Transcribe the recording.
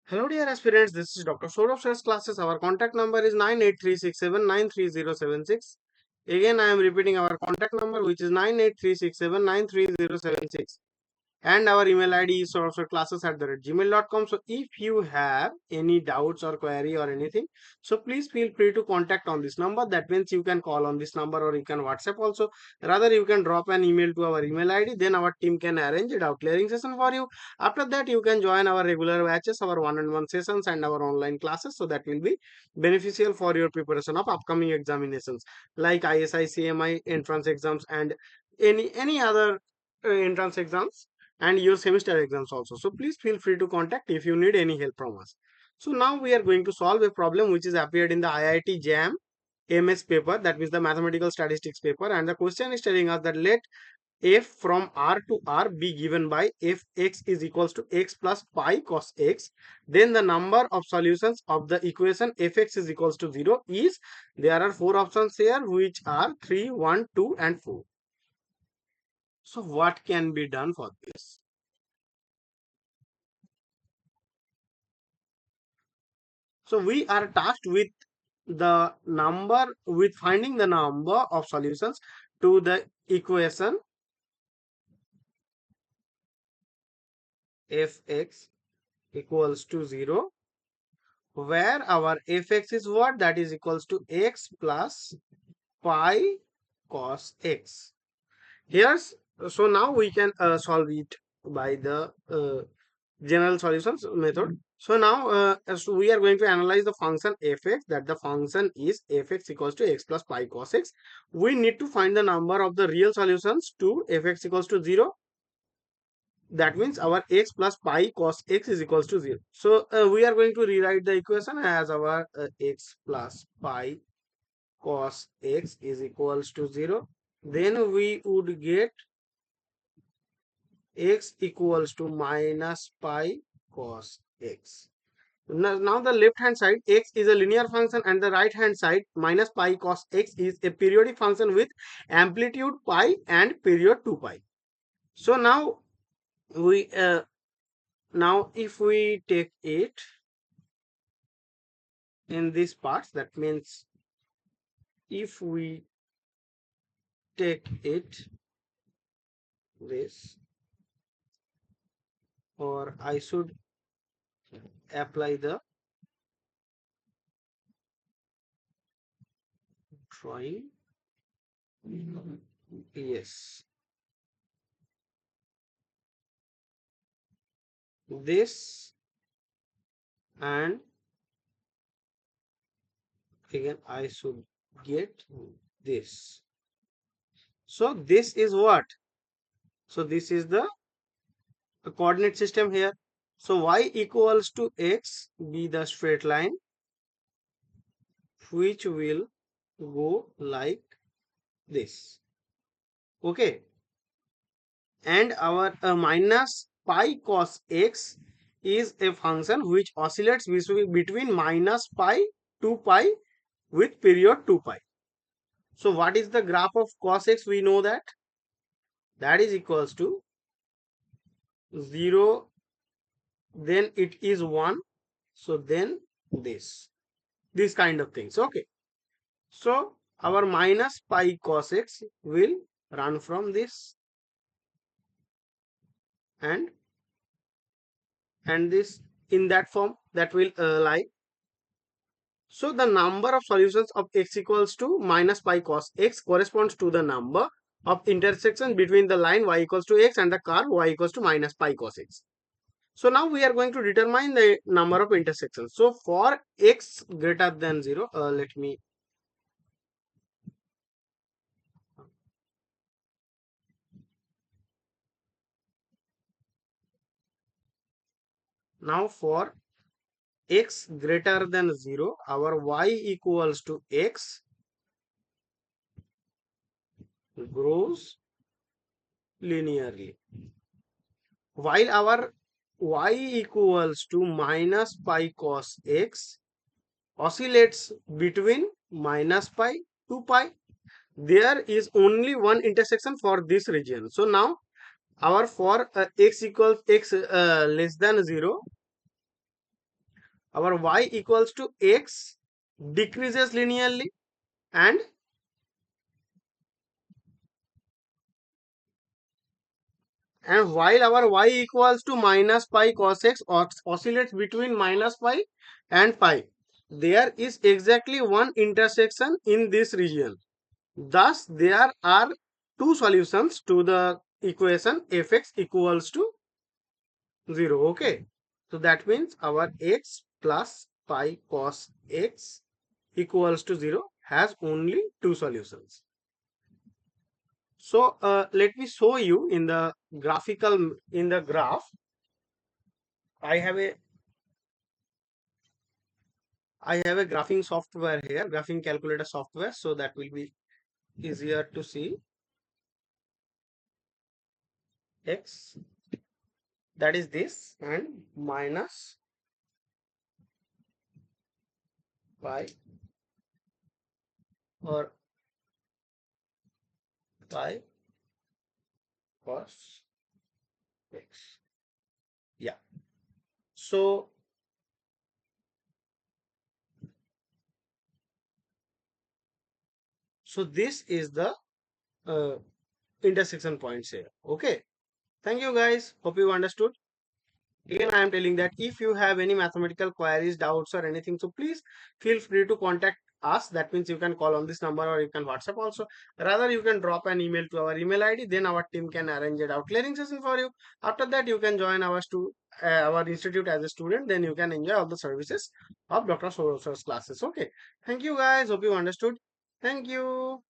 Hello dear aspirants, this is Dr. Sourav Shares classes. Our contact number is 98367930076. Again, I am repeating our contact number, which is 98367930076. And our email ID is sourceofclasses@gmail.com. So if you have any doubts or query or anything, so please feel free to contact on this number. That means you can call on this number or you can WhatsApp also. Rather, you can drop an email to our email ID. Then our team can arrange a doubt clearing session for you. After that, you can join our regular batches, our one-on-one sessions and our online classes. So that will be beneficial for your preparation of upcoming examinations like ISI, CMI, entrance exams and any other entrance exams and your semester exams also. So please feel free to contact if you need any help from us. So now we are going to solve a problem which is appeared in the IIT JAM MS paper, that means the mathematical statistics paper, and the question is telling us that let f from r to r be given by fx is equals to x plus pi cos x, then the number of solutions of the equation fx is equals to 0 is, there are four options here which are 3, 1, 2 and 4. So what can be done for this? So we are tasked with finding the number of solutions to the equation fx equals to 0, where our fx is what? That is equals to x plus pi cos x. Here's so now we can solve it by the general solutions method. So now as we are going to analyze the function fx, that the function is fx equals to x plus pi cos x. We need to find the number of the real solutions to fx equals to 0. That means our x plus pi cos x is equals to 0. So we are going to rewrite the equation as our x plus pi cos x is equals to 0. Then we would get x equals to minus pi cos x. Now the left hand side x is a linear function and the right hand side minus pi cos x is a periodic function with amplitude pi and period 2 pi. So now we now if we take it in this part, that means if we take it this, or I should apply the drawing, yes, this, and again I should get this. So this is what? So this is the coordinate system here. So y equals to x be the straight line which will go like this. Okay. And our minus pi cos x is a function which oscillates between minus pi to pi with period 2 pi. So what is the graph of cos x? We know that is equals to 0, then it is 1, so then this kind of things. Okay, so our minus pi cos x will run from this and this in that form, that will lie. So the number of solutions of x equals to minus pi cos x corresponds to the number of intersections between the line y equals to x and the curve y equals to minus pi cos x. So now we are going to determine the number of intersections. So for x greater than 0, let me now for x greater than 0, our y equals to x grows linearly, while our y equals to minus pi cos x oscillates between minus pi to pi. There is only one intersection for this region. So now our for x equals x less than 0, our y equals to x decreases linearly, and while our y equals to minus pi cos x oscillates between minus pi and pi, there is exactly one intersection in this region. Thus, there are two solutions to the equation fx equals to 0. Okay. So that means our x plus pi cos x equals to 0 has only two solutions. So let me show you in the in the graph. I have a graphing software here, graphing calculator software, so that will be easier to see. X, that is this, and minus pi or pi cos x. Yeah. So this is the uh, intersection points here. Okay. Thank you guys. Hope you understood. Again, I am telling that if you have any mathematical queries, doubts, or anything, so please feel free to contact us. That means you can call on this number, or you can WhatsApp also. Rather, you can drop an email to our email ID. Then our team can arrange it out clearing session for you. After that, you can join our institute as a student. Then you can enjoy all the services of Dr. Sourav's classes. Okay. Thank you guys. Hope you understood. Thank you.